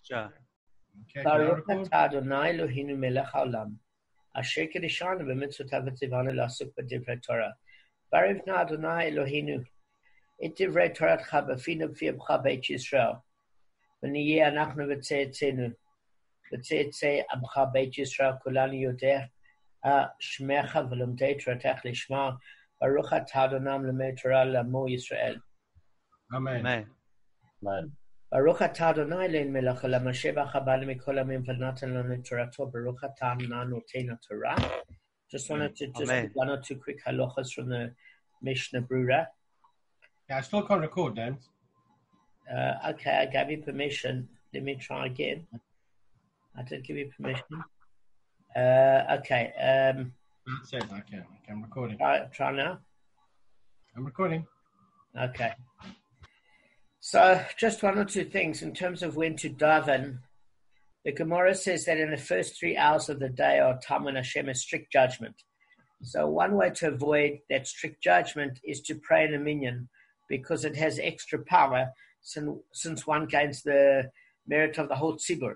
Sure. Okay, Baruch atah Adonai Eloheinu melech haolam, asher kiddushanu b'mitzvotav v'tzivanu la'asuk b'divrei Torah. Baruch Adonai Eloheinu et divrei Toratcha b'finu b'fi beit Yisrael. ונהיה אנחנו וצאצאינו, וצאצאי עמך בית ישראל, כולנו יודע שמך ולומדי תורתך לשמה, ברוך אתה אדוני מלמד תורה לעמו ישראל. אמן. ברוך אתה אדוני אלוהינו מלך העולם, אשר בך באנו מכל העמים ונתן לנו את תורתו, ברוך אתה נותן התורה. Just wanted to just one or two quick halachas from the Mishnah Brura. Yeah, I still can't record, Dan. Okay, I gave you permission. Let me try again. I did give you permission. Okay. That's it. Okay, I'm recording. Try now. I'm recording. Okay. So, just one or two things in terms of when to daven. The Gemara says that in the first 3 hours of the day are time when Hashem has strict judgment. So, one way to avoid that strict judgment is to pray in a minyan because it has extra power. Since one gains the merit of the whole tzibur.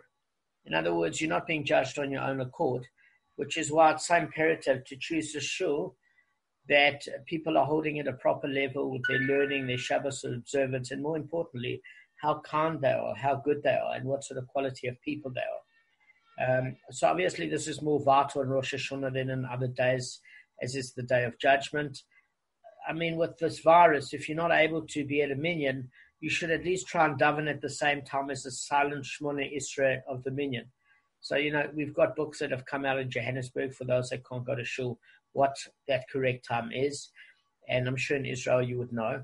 In other words, you're not being judged on your own accord, which is why it's so imperative to choose a shul that people are holding at a proper level with their learning, their Shabbos observance, and more importantly, how kind they are, how good they are, and what sort of quality of people they are. So obviously this is more vital in Rosh Hashanah than in other days, as is the Day of Judgment. I mean, with this virus, if you're not able to be at a minyan, you should at least try and daven at the same time as the silent Shmona Isra of the minyan. So, we've got books that have come out in Johannesburg for those that can't go to shul, what that correct time is. And I'm sure in Israel you would know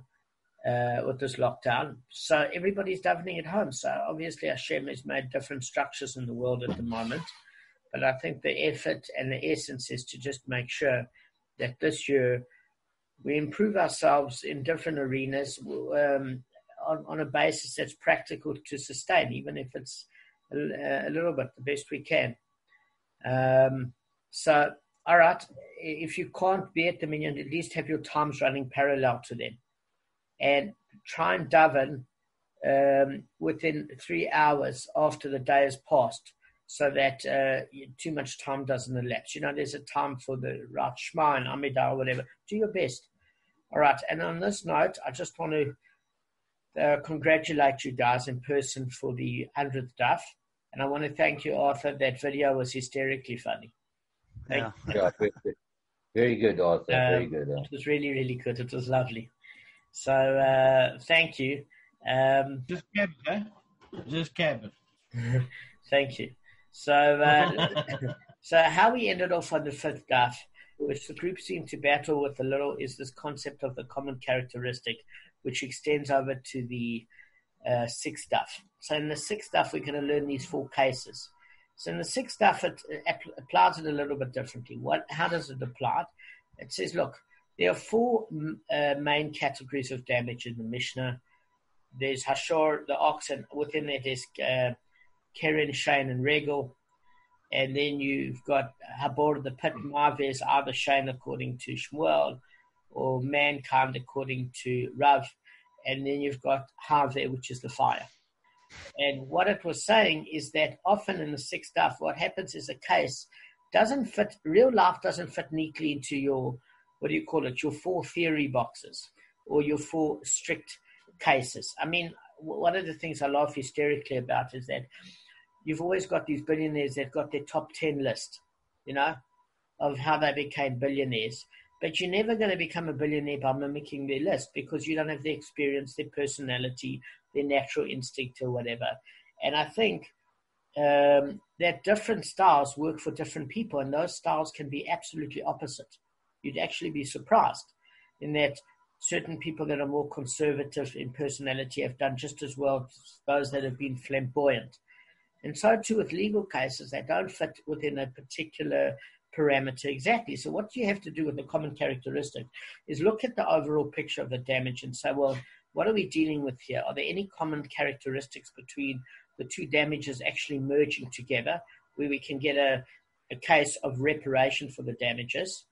with this lockdown. So everybody's davening at home. So obviously Hashem has made different structures in the world at the moment. But I think the effort and the essence is to just make sure that this year we improve ourselves in different arenas, on a basis that's practical to sustain, even if it's a little bit, the best we can. So, all right, if you can't be at the minyan, at least have your times running parallel to them. And try and daven within 3 hours after the day has passed so that too much time doesn't elapse. There's a time for the Rat Shema and Amidah or whatever. Do your best. All right, and on this note, I just want to congratulate you guys in person for the 100th daf. And I want to thank you, Arthur. That video was hysterically funny. Yeah, very good, Arthur. Very good. It was really, really good. It was lovely. So thank you. Just Kabb, eh? Just Kabb. Thank you. So, so how we ended off on the 5th daf, which the group seemed to battle with a little, is this concept of the common characteristic, which extends over to the 6th daf. So in the 6th daf, we're going to learn these 4 cases. So in the 6th daf, it applies it a little bit differently. How does it apply? It says, look, there are 4 main categories of damage in the Mishnah. There's Hashor, the ox, and within that there's Keren, Shane, and Regel. And then you've got Habor, the pit, Maves, either Shane according to Shmuel, or mankind according to Rav, and then you've got Have, which is the fire. And what it was saying is that often in the 6th daf, what happens is a case doesn't fit, real life doesn't fit neatly into your, your 4 theory boxes or your 4 strict cases. I mean, one of the things I laugh hysterically about is that you've always got these billionaires that got their top 10 list, of how they became billionaires. But you're never going to become a billionaire by mimicking their list because you don't have their experience, their personality, their natural instinct or whatever. And I think that different styles work for different people, and those styles can be absolutely opposite. You'd actually be surprised in that certain people that are more conservative in personality have done just as well as those that have been flamboyant. And so too with legal cases, they don't fit within a particular parameter exactly. So what you have to do with the common characteristic is look at the overall picture of the damage and say, well, what are we dealing with here? Are there any common characteristics between the 2 damages actually merging together where we can get a case of reparation for the damages?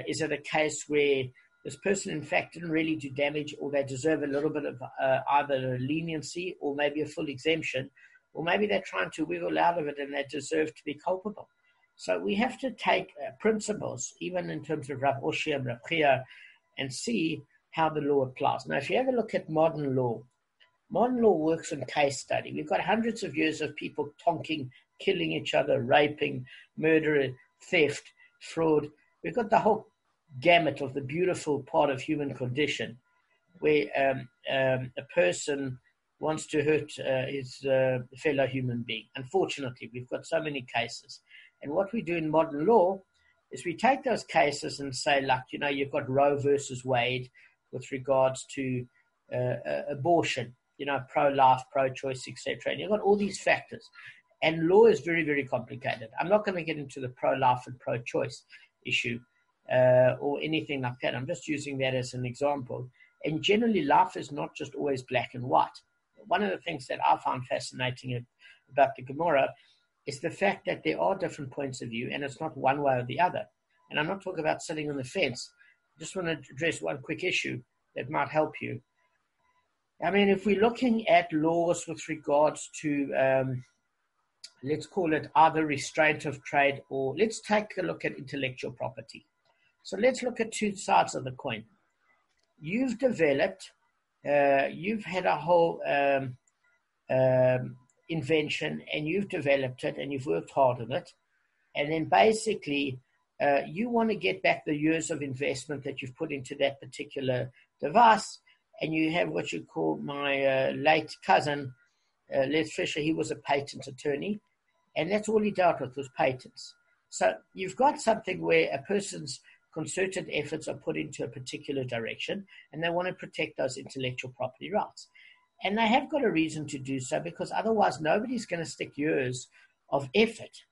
Is it a case where this person, in fact, didn't really do damage or they deserve a little bit of either a leniency or maybe a full exemption? or maybe they're trying to wiggle out of it and they deserve to be culpable. So we have to take principles, even in terms of Rav Oshia and Rav Chia, and see how the law applies. Now, if you ever look at modern law works on case study. We've got hundreds of years of people tonking, killing each other, raping, murder, theft, fraud. We've got the whole gamut of the beautiful part of human condition, where a person wants to hurt his fellow human being. Unfortunately, we've got so many cases. And what we do in modern law is we take those cases and say, like, you've got Roe versus Wade with regards to abortion, pro-life, pro-choice, etc. And you've got all these factors. And law is very, very complicated. I'm not going to get into the pro-life and pro-choice issue or anything like that. I'm just using that as an example. And generally, life is not just always black and white. One of the things that I found fascinating about the Gemara is the fact that there are different points of view, and it's not one way or the other. And I'm not talking about sitting on the fence. I just want to address one quick issue that might help you. I mean, if we're looking at laws with regards to, let's call it either restraint of trade, or let's take a look at intellectual property. So let's look at two sides of the coin. You've developed, you've had a whole invention, and you've developed it, and you've worked hard on it. And then basically, you want to get back the years of investment that you've put into that particular device. And you have what you call my late cousin, Les Fisher. He was a patent attorney, and that's all he dealt with was patents. So you've got something where a person's concerted efforts are put into a particular direction, and they want to protect those intellectual property rights. And they have got a reason to do so, because otherwise nobody's going to stick years of effort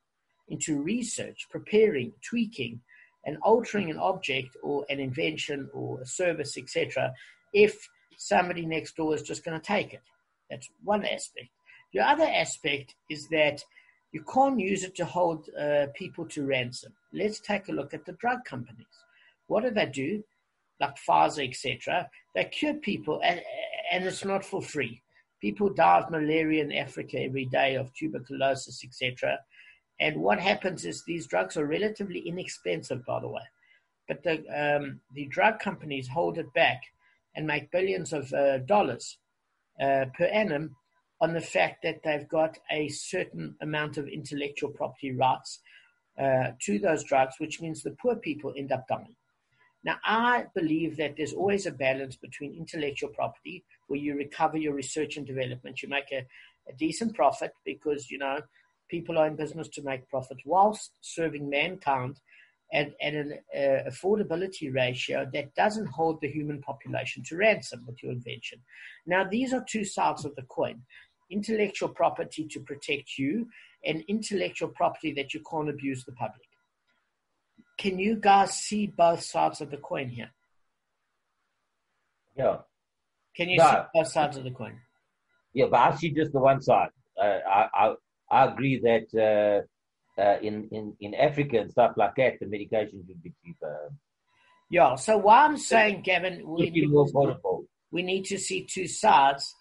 into research, preparing, tweaking, and altering an object or an invention or a service, etc., if somebody next door is just going to take it. That's one aspect. The other aspect is that you can't use it to hold people to ransom. Let's take a look at the drug companies. What do? Like Pfizer, etc. They cure people, and it's not for free. People die of malaria in Africa every day, of tuberculosis, etc. And what happens is these drugs are relatively inexpensive, by the way. But the drug companies hold it back and make billions of dollars per annum on the fact that they've got a certain amount of intellectual property rights to those drugs, which means the poor people end up dying. Now, I believe that there's always a balance between intellectual property, where you recover your research and development. You make a decent profit because, people are in business to make profits, whilst serving mankind at an affordability ratio that doesn't hold the human population to ransom with your invention. Now, these are two sides of the coin. Intellectual property to protect you, and intellectual property that you can't abuse the public. Can you guys see both sides of the coin here? Yeah. Can you see both sides of the coin? Yeah, but I see just the one side. I agree that in Africa and stuff like that, the medication should be cheaper. Yeah, so why I'm saying, Gavin, we need to see two sides,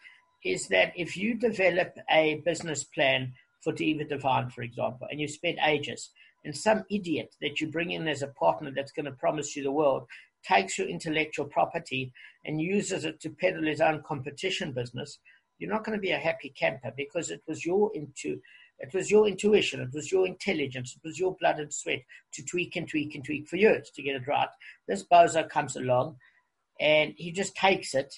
is that if you develop a business plan for Diva Divine, for example, and you spend ages, and some idiot that you bring in as a partner that's going to promise you the world takes your intellectual property and uses it to peddle his own competition business, you're not going to be a happy camper, because it was your intuition, it was your intelligence, it was your blood and sweat to tweak and tweak and tweak for years to get it right. This bozo comes along and he just takes it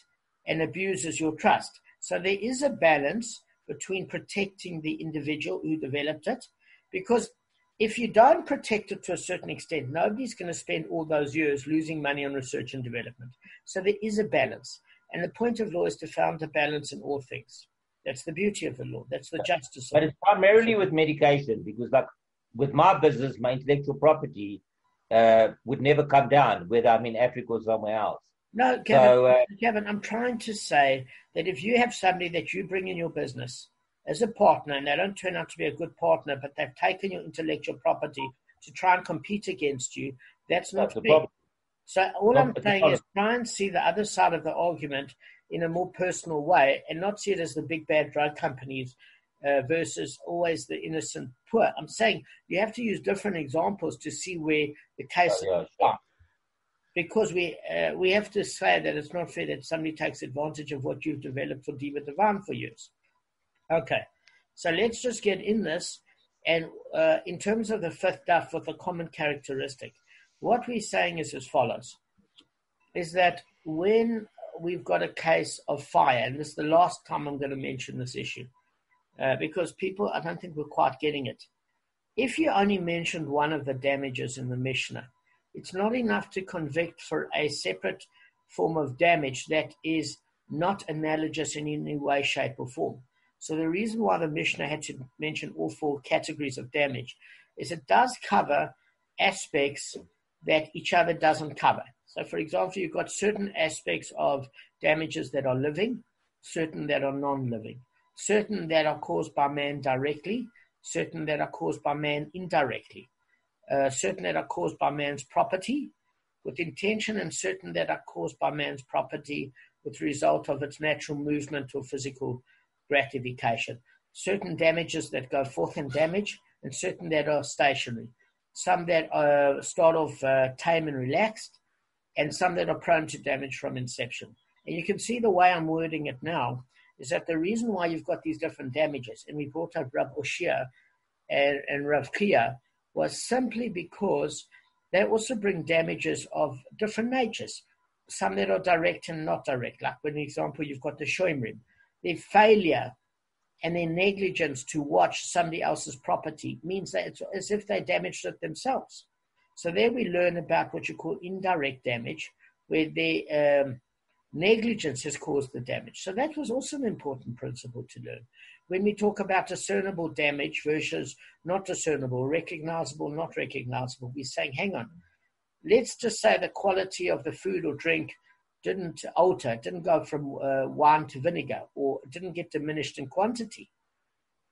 and abuses your trust. So there is a balance between protecting the individual who developed it, because if you don't protect it to a certain extent, nobody's going to spend all those years losing money on research and development. So there is a balance. And the point of law is to find a balance in all things. That's the beauty of the law. That's the justice of it. But it's primarily with medication, because like with my business, my intellectual property would never come down, whether I'm in Africa or somewhere else. No, Gavin, I'm trying to say that if you have somebody that you bring in your business as a partner, and they don't turn out to be a good partner, but they've taken your intellectual property to try and compete against you, that's not fair. So all I'm saying is try and see the other side of the argument in a more personal way, and not see it as the big bad drug companies versus always the innocent poor. I'm saying you have to use different examples to see where the case Yeah, sure. because we have to say that it's not fair that somebody takes advantage of what you've developed for Diva Divine for years. Okay, so let's just get in this. And in terms of the fifth daf with a common characteristic, what we're saying is as follows, is that when we've got a case of fire, and this is the last time I'm going to mention this issue, because people, I don't think we're quite getting it. If you only mentioned one of the damages in the Mishnah, it's not enough to convict for a separate form of damage that is not analogous in any way, shape, or form. So the reason why the Mishnah had to mention all four categories of damage is it does cover aspects that each other doesn't cover. So, for example, you've got certain aspects of damages that are living, certain that are non-living, certain that are caused by man directly, certain that are caused by man indirectly, certain that are caused by man's property with intention, and certain that are caused by man's property with the result of its natural movement or physical gratification. Certain damages that go forth in damage, and certain that are stationary. Some that start off tame and relaxed, and some that are prone to damage from inception. And you can see the way I'm wording it now is that the reason why you've got these different damages, and we brought up Rav Oshia and Rav Kia, was simply because they also bring damages of different natures. Some that are direct and not direct. Like, for example, you've got the shoimrim. Their failure and their negligence to watch somebody else's property means that it's as if they damaged it themselves. So there we learn about what you call indirect damage, where their negligence has caused the damage. So that was also an important principle to learn. When we talk about discernible damage versus not discernible, recognizable, not recognizable, we're saying, hang on, let's just say the quality of the food or drink didn't alter, didn't go from wine to vinegar, or didn't get diminished in quantity.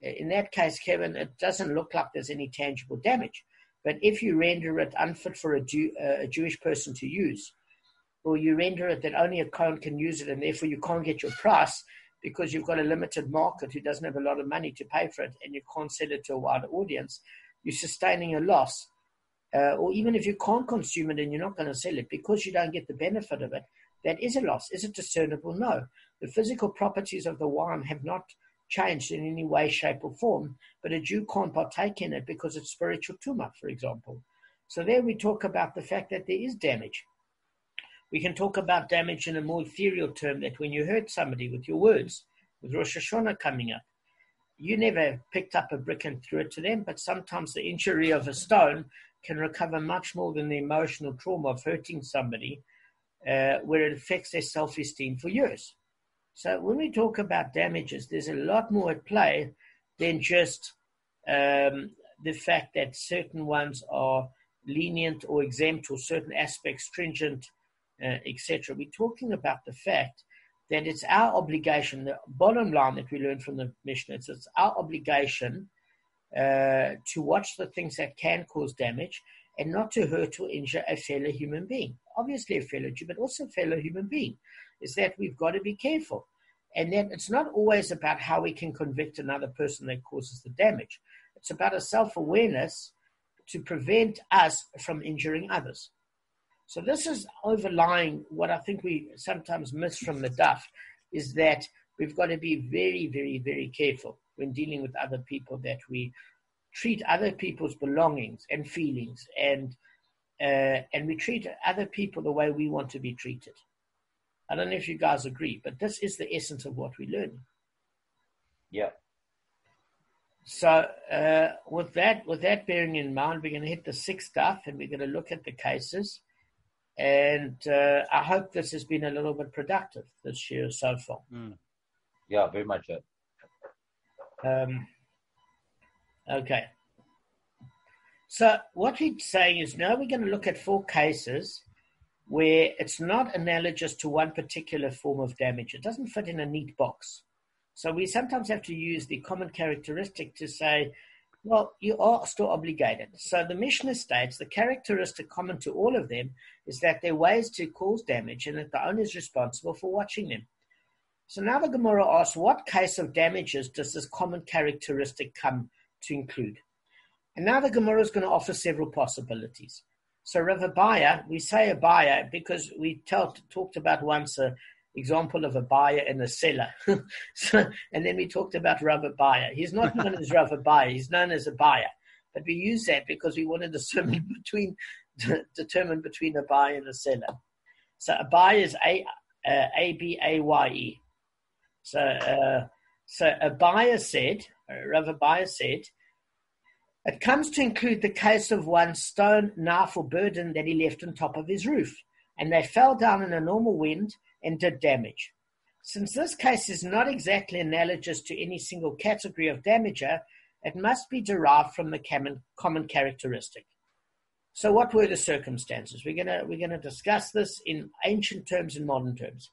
In that case, Kevin, it doesn't look like there's any tangible damage. But if you render it unfit for a Jewish person to use, or you render it that only a Kohen can use it, and therefore you can't get your price because you've got a limited market who doesn't have a lot of money to pay for it, and you can't sell it to a wider audience, you're sustaining a loss. Or even if you can't consume it and you're not going to sell it because you don't get the benefit of it, that is a loss. Is it discernible? No. The physical properties of the wine have not changed in any way, shape, or form, but a Jew can't partake in it because it's spiritual tumah, for example. So there we talk about the fact that there is damage. We can talk about damage in a more ethereal term, that when you hurt somebody with your words, with Rosh Hashanah coming up, you never picked up a brick and threw it to them, but sometimes the injury of a stone can recover much more than the emotional trauma of hurting somebody, where it affects their self-esteem for years. So when we talk about damages, there's a lot more at play than just the fact that certain ones are lenient or exempt, or certain aspects stringent, etc. We're talking about the fact that it's our obligation, the bottom line that we learn from the Mishnah, it's our obligation to watch the things that can cause damage and not to hurt or injure a fellow human being. Obviously a fellow Jew, but also a fellow human being, is that we've got to be careful. And then it's not always about how we can convict another person that causes the damage. It's about a self-awareness to prevent us from injuring others. So this is overlying what I think we sometimes miss from the daf, is that we've got to be very, very, very careful when dealing with other people, that we treat other people's belongings and feelings, and we treat other people the way we want to be treated. I don't know if you guys agree, but this is the essence of what we're learning. Yeah. So with that bearing in mind, we're going to hit the sixth daf, and we're going to look at the cases. And I hope this has been a little bit productive this year so far. Yeah, very much so. Okay. So what we're saying is, now we're going to look at 4 cases where it's not analogous to one particular form of damage. It doesn't fit in a neat box. So we sometimes have to use the common characteristic to say, well, you are still obligated. So the Mishnah states the characteristic common to all of them is that there are ways to cause damage and that the owner is responsible for watching them. So now the Gemara asks, what case of damages does this common characteristic come to include? And now the Gemara is going to offer several possibilities. So Rav Abaya, we say Abaya because we talked about once an example of a buyer and a seller. And then we talked about Rav Abaya. He's not known as Rav Abaya, he's known as a buyer. But we use that because we want to determine between a buyer and a seller. So a buyer is A-B-A-Y-E. So a buyer said, Rav Abaya said, it comes to include the case of one stone, knife, or burden that he left on top of his roof, and they fell down in a normal wind and did damage. Since this case is not exactly analogous to any single category of damager, it must be derived from the common characteristic. So what were the circumstances? We're gonna discuss this in ancient terms and modern terms.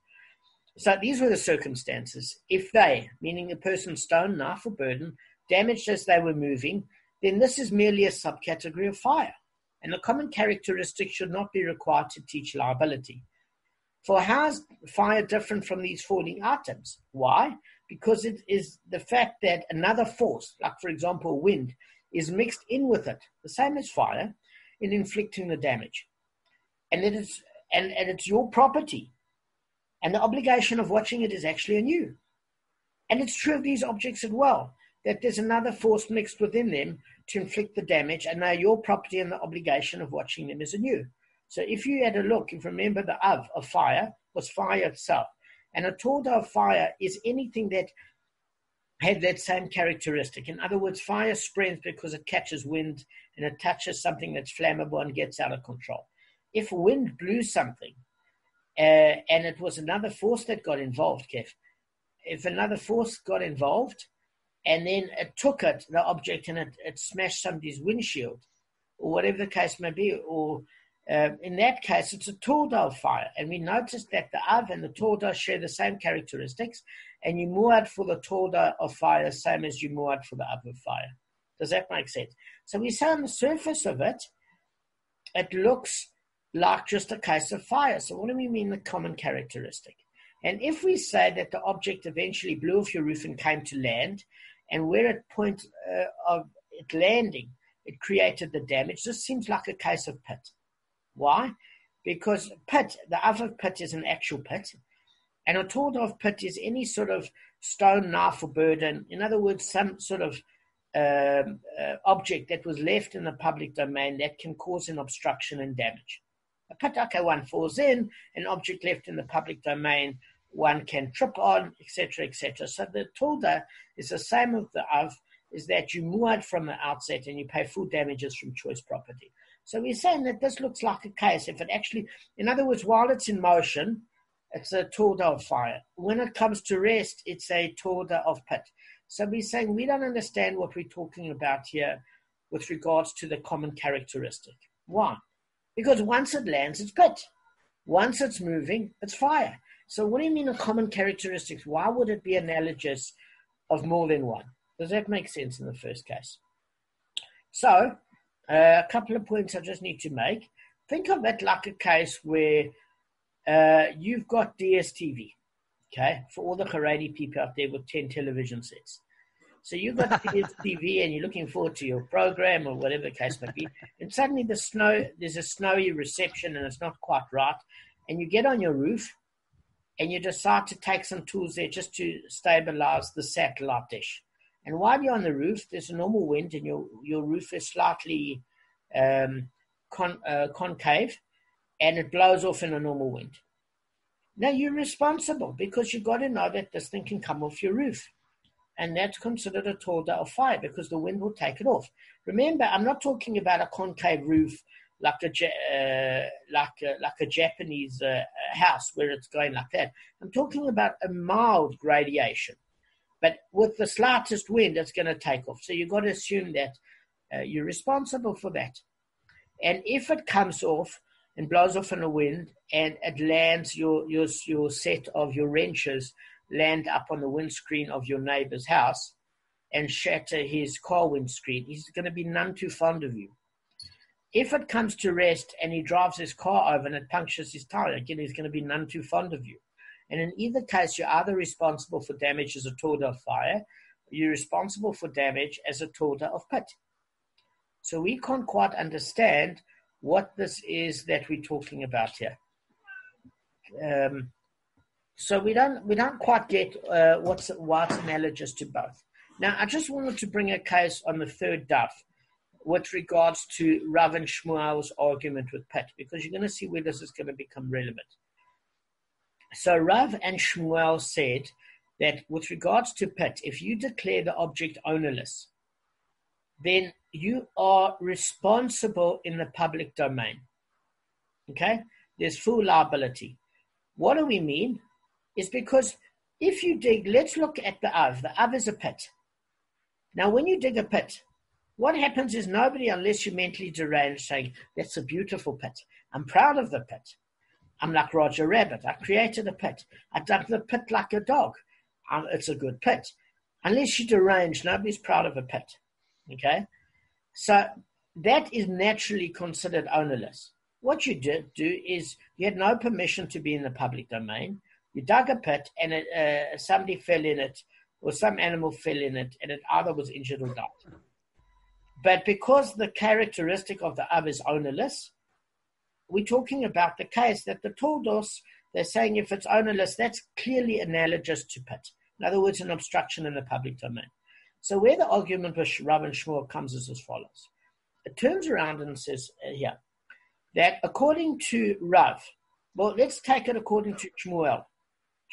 So these were the circumstances. If they, meaning the person's stone, knife, or burden, damaged as they were moving, then this is merely a subcategory of fire, and the common characteristic should not be required to teach liability. For how is fire different from these falling items? Why? Because it is the fact that another force, like for example wind, is mixed in with it, the same as fire, in inflicting the damage. And it's your property, and the obligation of watching it is actually on you. And it's true of these objects as well, that there's another force mixed within them to inflict the damage, and they're your property, and the obligation of watching them is on you. So if you had a look, if you remember, the Av of fire was fire itself, and a Torah of fire is anything that had that same characteristic. In other words, fire spreads because it catches wind and it touches something that's flammable and gets out of control. If wind blew something and it was another force that got involved, Kev, if another force got involved, and then it took the object, and it smashed somebody's windshield, or whatever the case may be, or in that case, it's a Torah of fire. And we noticed that the Av and the Torah share the same characteristics, and you muad for the Torah of fire, same as you muad for the Av of fire. Does that make sense? So we say on the surface of it, it looks like just a case of fire. So what do we mean the common characteristic? And if we say that the object eventually blew off your roof and came to land, and where at point of it landing, it created the damage, this seems like a case of pit. Why? Because pit, the Av of pit is an actual pit, and a Torah of pit is any sort of stone, knife, or burden. In other words, some sort of object that was left in the public domain that can cause an obstruction and damage. A pit, okay, one falls in, an object left in the public domain, one can trip on, etc., etc. So the Torah is the same with the Av, is that you muad from the outset and you pay full damages from choice property. So we're saying that this looks like a case. If it actually, in other words, while it's in motion, it's a Torah of fire. When it comes to rest, it's a Torah of pit. So we're saying we don't understand what we're talking about here with regards to the common characteristic. Why? Because once it lands, it's pit. Once it's moving, it's fire. So what do you mean a common characteristic? Why would it be analogous of more than one? Does that make sense in the first case? So, a couple of points I just need to make. Think of it like a case where you've got DSTV, okay, for all the Haredi people out there with 10 television sets. So you've got DSTV and you're looking forward to your program or whatever the case may be, and suddenly there's a snowy reception and it's not quite right, and you get on your roof and you decide to take some tools there just to stabilize the satellite dish. And while you're on the roof, there's a normal wind and your roof is slightly concave, and it blows off in a normal wind. Now you're responsible because you've got to know that this thing can come off your roof. And that's considered a Torah of fire because the wind will take it off. Remember, I'm not talking about a concave roof like a Japanese house where it's going like that. I'm talking about a mild radiation. But with the slightest wind, it's going to take off. So you've got to assume that you're responsible for that. And if it comes off and blows off in a wind and it lands, your set of your wrenches land up on the windscreen of your neighbor's house and shatter his car windscreen, he's going to be none too fond of you. If it comes to rest and he drives his car over and it punctures his tire, again, he's going to be none too fond of you. And in either case, you're either responsible for damage as a torda of fire, or you're responsible for damage as a torda of pit. So we can't quite understand what this is that we're talking about here. So we don't quite get why it's analogous to both. Now, I just wanted to bring a case on the third daf with regards to Rav and Shmuel's argument with Pit, because you're going to see where this is going to become relevant. So Rav and Shmuel said that with regards to Pit, if you declare the object ownerless, then you are responsible in the public domain. Okay? There's full liability. What do we mean? Is because if you dig, let's look at the Av. The Av is a pit. Now, when you dig a pit, what happens is nobody, unless you're mentally deranged, saying, that's a beautiful pit. I'm proud of the pit. I'm like Roger Rabbit. I created a pit. I dug the pit like a dog. It's a good pit. Unless you're deranged, nobody's proud of a pit. Okay? So that is naturally considered ownerless. What you did do is you had no permission to be in the public domain. You dug a pit and somebody fell in it, or some animal fell in it, and it either was injured or died. But because the characteristic of the Av is ownerless, we're talking about the case that the Tordos, they're saying if it's ownerless, that's clearly analogous to pit. In other words, an obstruction in the public domain. So where the argument with Rav and Shmuel comes is as follows. It turns around and says here that according to Rav, well, let's take it according to Shmuel.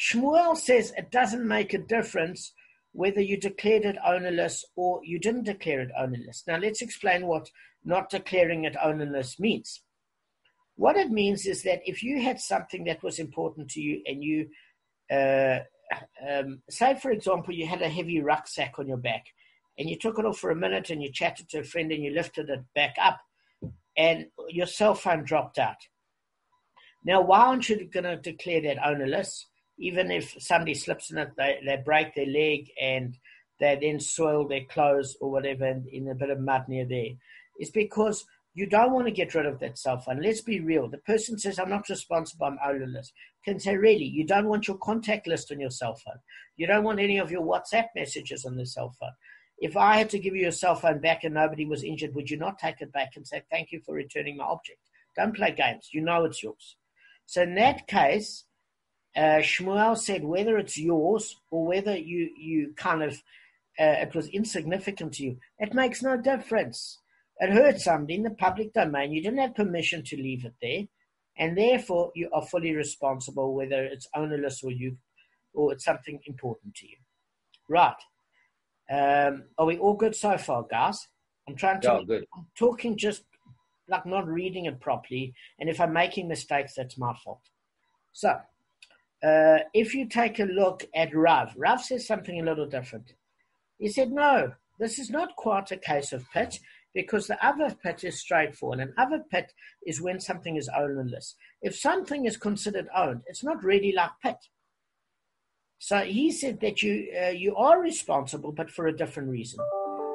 Shmuel says it doesn't make a difference whether you declared it ownerless or you didn't declare it ownerless. Now, let's explain what not declaring it ownerless means. What it means is that if you had something that was important to you and you, say, for example, you had a heavy rucksack on your back and you took it off for a minute and you chatted to a friend and you lifted it back up and your cell phone dropped out. Now, why aren't you going to declare that ownerless? Even if somebody slips in it, they break their leg and they then soil their clothes or whatever in a bit of mud near there. It's because you don't want to get rid of that cell phone. Let's be real. The person says, I'm not responsible, I'm ownerless. Can say, really, you don't want your contact list on your cell phone. You don't want any of your WhatsApp messages on the cell phone. If I had to give you your cell phone back and nobody was injured, would you not take it back and say, thank you for returning my object? Don't play games. You know it's yours. So in that case, Shmuel said whether it's yours or whether you kind of, it was insignificant to you, it makes no difference. It hurt somebody in the public domain. You didn't have permission to leave it there, and therefore you are fully responsible whether it's ownerless or it's something important to you. Right. Are we all good so far, guys? I'm talking just like not reading it properly, and if I'm making mistakes, that's my fault. So, if you take a look at Rav says something a little different. He said, no, this is not quite a case of pit, because the other pit is straightforward. An other pit is when something is ownerless. If something is considered owned, it's not really like pit. So he said that you are responsible, but for a different reason.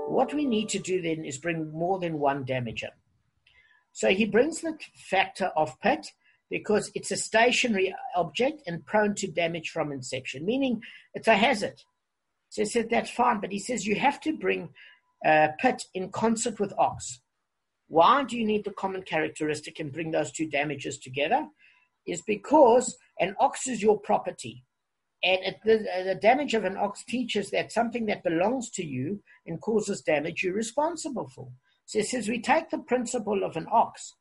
What we need to do then is bring more than one damager. So he brings the factor of pit because it's a stationary object and prone to damage from inception, meaning it's a hazard. So he said that's fine, but he says you have to bring pit in concert with ox. Why do you need the common characteristic and bring those two damages together? Is because an ox is your property. And the damage of an ox teaches that something that belongs to you and causes damage, you're responsible for. So it says we take the principle of an ox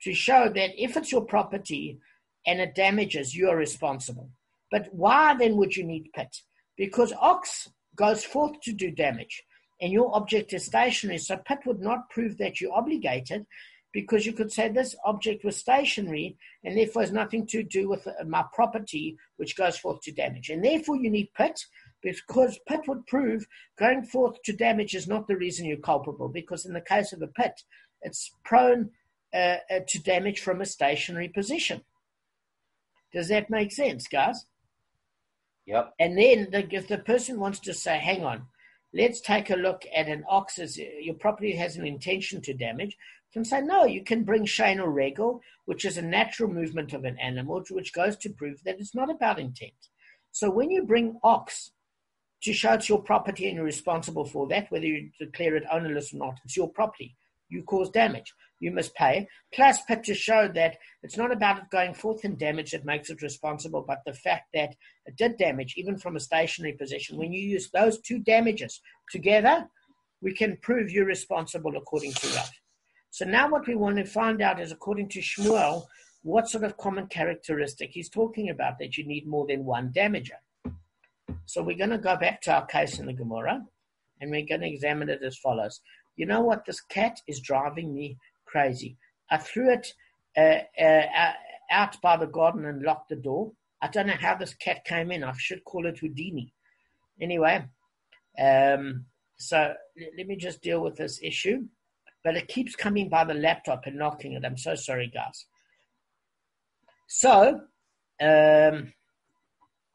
to show that if it's your property and it damages, you are responsible. But why then would you need pit? Because ox goes forth to do damage and your object is stationary. So pit would not prove that you're obligated, because you could say this object was stationary and therefore has nothing to do with my property, which goes forth to damage. And therefore you need pit, because pit would prove going forth to damage is not the reason you're culpable, because in the case of a pit, it's prone to damage from a stationary position. Does that make sense, guys? Yep. And then if the person wants to say, hang on, let's take a look at an ox as your property has an intention to damage. You can say, no, you can bring Shane or Regel, which is a natural movement of an animal, which goes to prove that it's not about intent. So when you bring ox to show it's your property and you're responsible for that, whether you declare it ownerless or not, it's your property. You cause damage. You must pay. Plus, pit to show that it's not about it going forth in damage that makes it responsible, but the fact that it did damage, even from a stationary position. When you use those two damages together, we can prove you're responsible according to that. So now what we want to find out is, according to Shmuel, what sort of common characteristic he's talking about that you need more than one damager. So we're going to go back to our case in the Gemara, and we're going to examine it as follows. You know what? This cat is driving me crazy. I threw it out by the garden and locked the door. I don't know how this cat came in. I should call it Houdini. Anyway, so let me just deal with this issue. But it keeps coming by the laptop and knocking it. I'm so sorry, guys. So,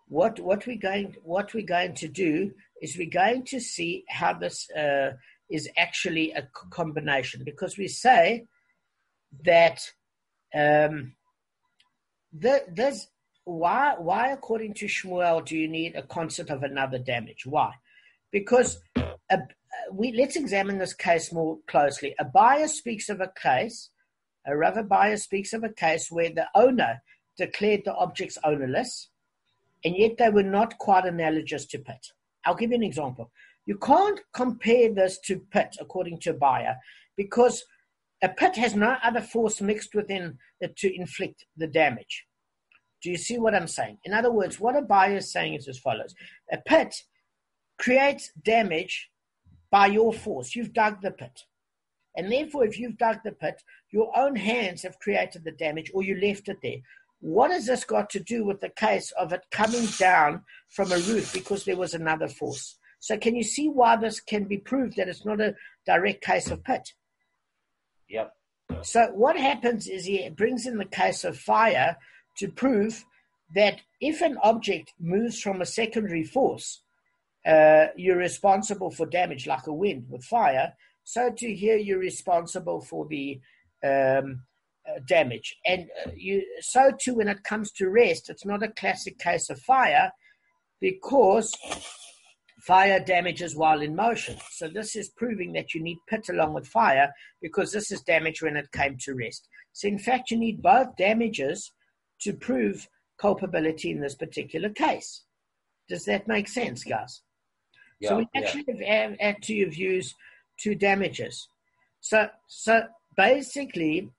what we're going to do is we're going to see how this is actually a combination, because we say that why according to Shmuel do you need a concept of another damage? Why? Because let's examine this case more closely. A buyer speaks of a case, a Rav buyer speaks of a case where the owner declared the objects ownerless, and yet they were not quite analogous to pit. I'll give you an example. You can't compare this to pit according to a buyer, because a pit has no other force mixed within it to inflict the damage. Do you see what I'm saying? In other words, what a buyer is saying is as follows. A pit creates damage by your force. You've dug the pit. And therefore, if you've dug the pit, your own hands have created the damage, or you left it there. What has this got to do with the case of it coming down from a roof because there was another force? So can you see why this can be proved that it's not a direct case of pit? Yep. So what happens is he brings in the case of fire to prove that if an object moves from a secondary force, you're responsible for damage, like a wind with fire. So to here, you're responsible for the damage. And so too, when it comes to rest, it's not a classic case of fire, because fire damages while in motion. So this is proving that you need pit along with fire, because this is damage when it came to rest. So in fact, you need both damages to prove culpability in this particular case. Does that make sense, guys? Yeah, so we actually have had to use two damages. So basically,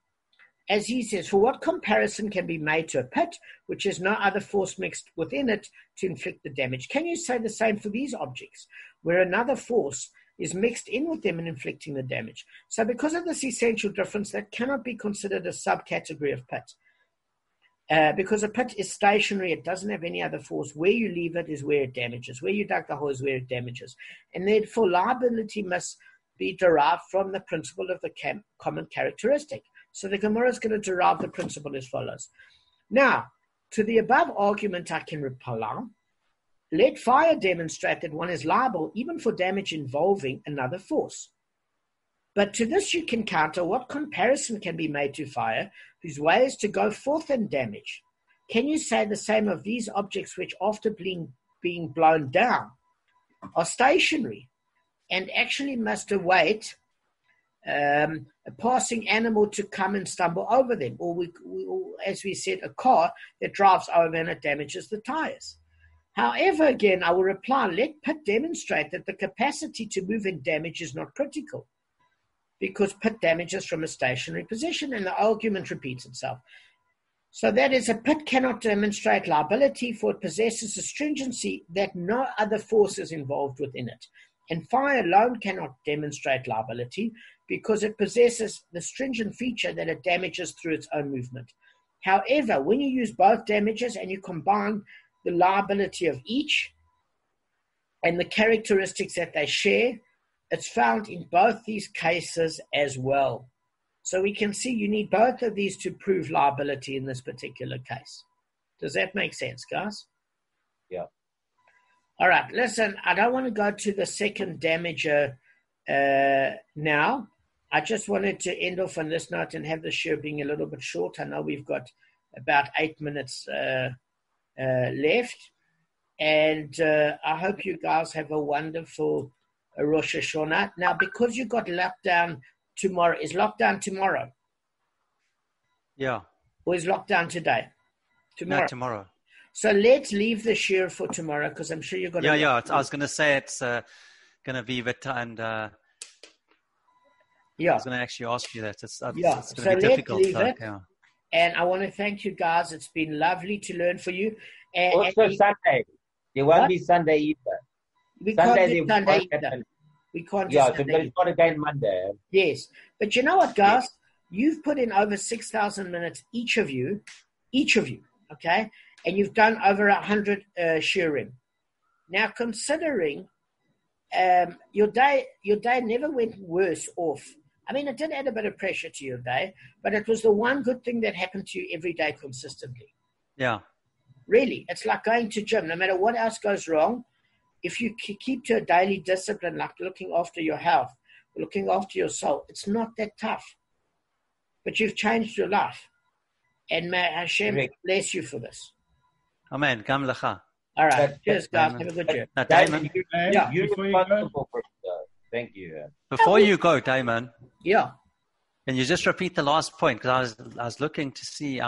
as he says, for what comparison can be made to a pit, which has no other force mixed within it to inflict the damage? Can you say the same for these objects, where another force is mixed in with them and inflicting the damage? So because of this essential difference, that cannot be considered a subcategory of pit. Because a pit is stationary, it doesn't have any other force. Where you leave it is where it damages. Where you dug the hole is where it damages. And therefore, liability must be derived from the principle of the common characteristic. So the Gemara is going to derive the principle as follows. Now, to the above argument, I can reply. Let fire demonstrate that one is liable even for damage involving another force. But to this you can counter, what comparison can be made to fire, whose way is to go forth and damage? Can you say the same of these objects which, after being blown down, are stationary and actually must await a passing animal to come and stumble over them? Or, as we said, a car that drives over and it damages the tires. However, again, I will reply, let pit demonstrate that the capacity to move and damage is not critical, because pit damages from a stationary position, and the argument repeats itself. So that is, a pit cannot demonstrate liability, for it possesses a stringency that no other force is involved within it. And fire alone cannot demonstrate liability, because it possesses the stringent feature that it damages through its own movement. However, when you use both damages and you combine the liability of each and the characteristics that they share, it's found in both these cases as well. So we can see you need both of these to prove liability in this particular case. Does that make sense, guys? Yeah. All right. Listen, I don't want to go to the second damager now. I just wanted to end off on this note and have the show being a little bit short. I know we've got about 8 minutes left. And I hope you guys have a wonderful Rosh Hashanah. Now, because you got lockdown tomorrow, is lockdown tomorrow? Yeah. Or is lockdown today? Tomorrow. No, tomorrow. So let's leave the shir for tomorrow because I'm sure you're going to... Yeah. I was going to say it's going to be Vita and... I was going to actually ask you that. It's going to be difficult. Leave it. Yeah. And I want to thank you guys. It's been lovely to learn for you. And, also, Sunday. There won't be Sunday either. We can't do Sunday either. We can't do Sunday. So it's not again Monday. Yes. But you know what, guys? Yes. You've put in over 6,000 minutes, each of you, okay? And you've done over 100 shiurim. Now, considering your day never went worse off. I mean, it did add a bit of pressure to your day, but it was the one good thing that happened to you every day consistently. Yeah. Really, it's like going to gym. No matter what else goes wrong, if you keep to a daily discipline, like looking after your health, looking after your soul, it's not that tough. But you've changed your life. And may Hashem bless you for this. Amen. Gam lecha. All right. Cheers, guys. Have a good year. Now, Damon. You're responsible for it. Thank you. Before you go, Damon. Yeah. Can you just repeat the last point? Because I was looking to see...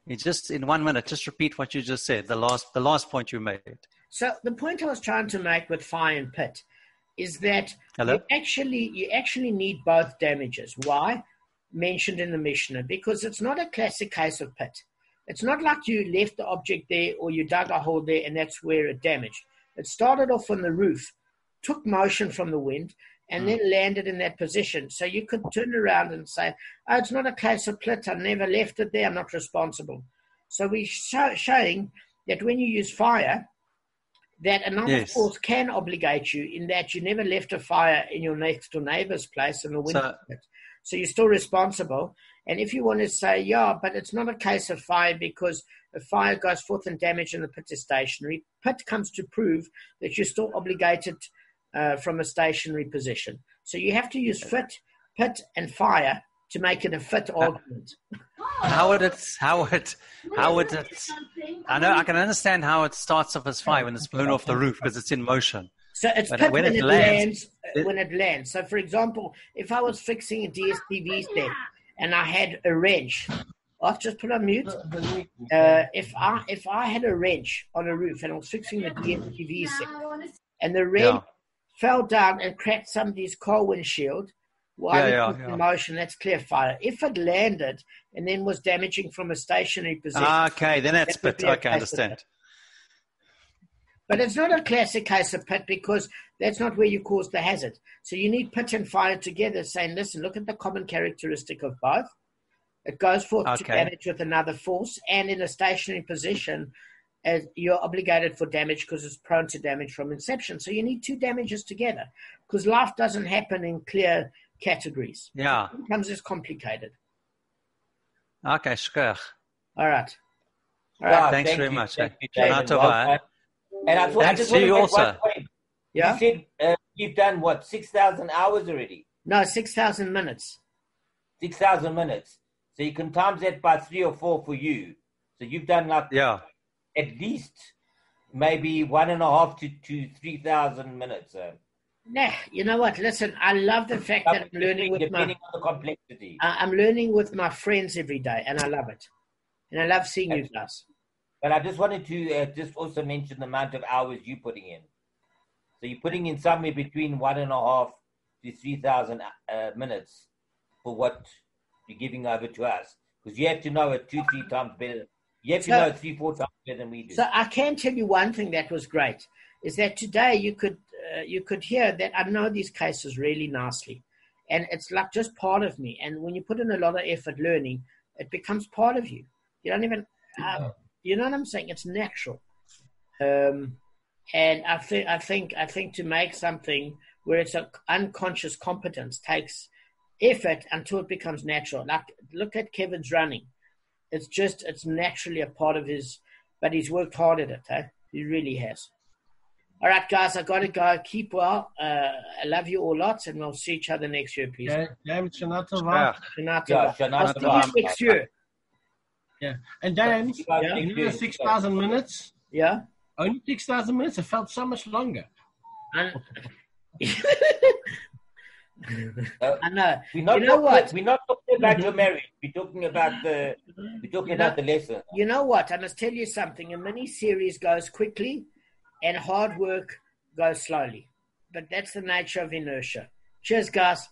You just in 1 minute, just repeat what you just said. The last point you made. So the point I was trying to make with fire and pit is that you actually need both damages. Why? Mentioned in the Mishnah, because it's not a classic case of pit. It's not like you left the object there or you dug a hole there and that's where it damaged. It started off on the roof, took motion from the wind, and then landed in that position. So you could turn around and say, oh, it's not a case of plit. I never left it there. I'm not responsible. So we're showing that when you use fire, that another force can obligate you in that you never left a fire in your next door neighbor's place in the winter. So you're still responsible. And if you want to say, yeah, but it's not a case of fire because a fire goes forth and damage and the pit is stationary. Pit comes to prove that you're still obligated from a stationary position. So you have to use pit and fire to make it a fit argument. How would it, I know, I can understand how it starts off as fire when it's blown off the roof because it's in motion. So it's pit when it lands. When it lands. So for example, if I was fixing a DSTV set and I had a wrench, I'll just put on mute. If I had a wrench on a roof and I was fixing the DSTV set and the wrench fell down and cracked somebody's car windshield while in motion, that's clear fire. If it landed and then was damaging from a stationary position. Okay, then that's pit. Okay, I understand. But it's not a classic case of pit because that's not where you cause the hazard. So you need pit and fire together saying, listen, look at the common characteristic of both. It goes forth to damage with another force, and in a stationary position, you're obligated for damage because it's prone to damage from inception. So you need two damages together because life doesn't happen in clear categories. Yeah. It becomes as complicated. Okay, shkach. All right. Thanks very much. And I just want to make one point. Yeah? You said you've done, 6,000 hours already? No, 6,000 minutes. 6,000 minutes. So you can times that by 3 or 4 for you. So you've done at least maybe 1.5 to 3,000 minutes. Nah, you know what? Listen, I love the fact that I'm learning depending on the complexity. I'm learning with my friends every day, and I love it. And I love seeing you guys. But I just wanted to just also mention the amount of hours you're putting in. So you're putting in somewhere between 1.5 to 3,000 minutes for what you're giving over to us. Because you have to know it 2-3 times better. You have to know it 3-4 times better than we do. So I can tell you one thing that was great, is that today you could hear that I know these cases really nicely. And it's like just part of me. And when you put in a lot of effort learning, it becomes part of you. You don't even... you know what I'm saying? It's natural. And I think to make something where it's an unconscious competence takes effort until it becomes natural. Like, look at Kevin's running. It's naturally a part of his, but he's worked hard at it. He really has. All right, guys, I got to go. Keep well. I love you all lots, and we'll see each other next year, please. Yeah, Dan, Shana Tova. Shana Yeah, Tova. Shana I'll see Tova. you next year. Yeah. And Dan, Yeah. you know the 6,000 minutes? Yeah? Only 6,000 minutes. It felt so much longer. I know. We're not You know what? We're not talking about your marriage. We're talking about the lesson. You know what? I must tell you something. A mini-series goes quickly and hard work goes slowly. But that's the nature of inertia. Cheers, guys.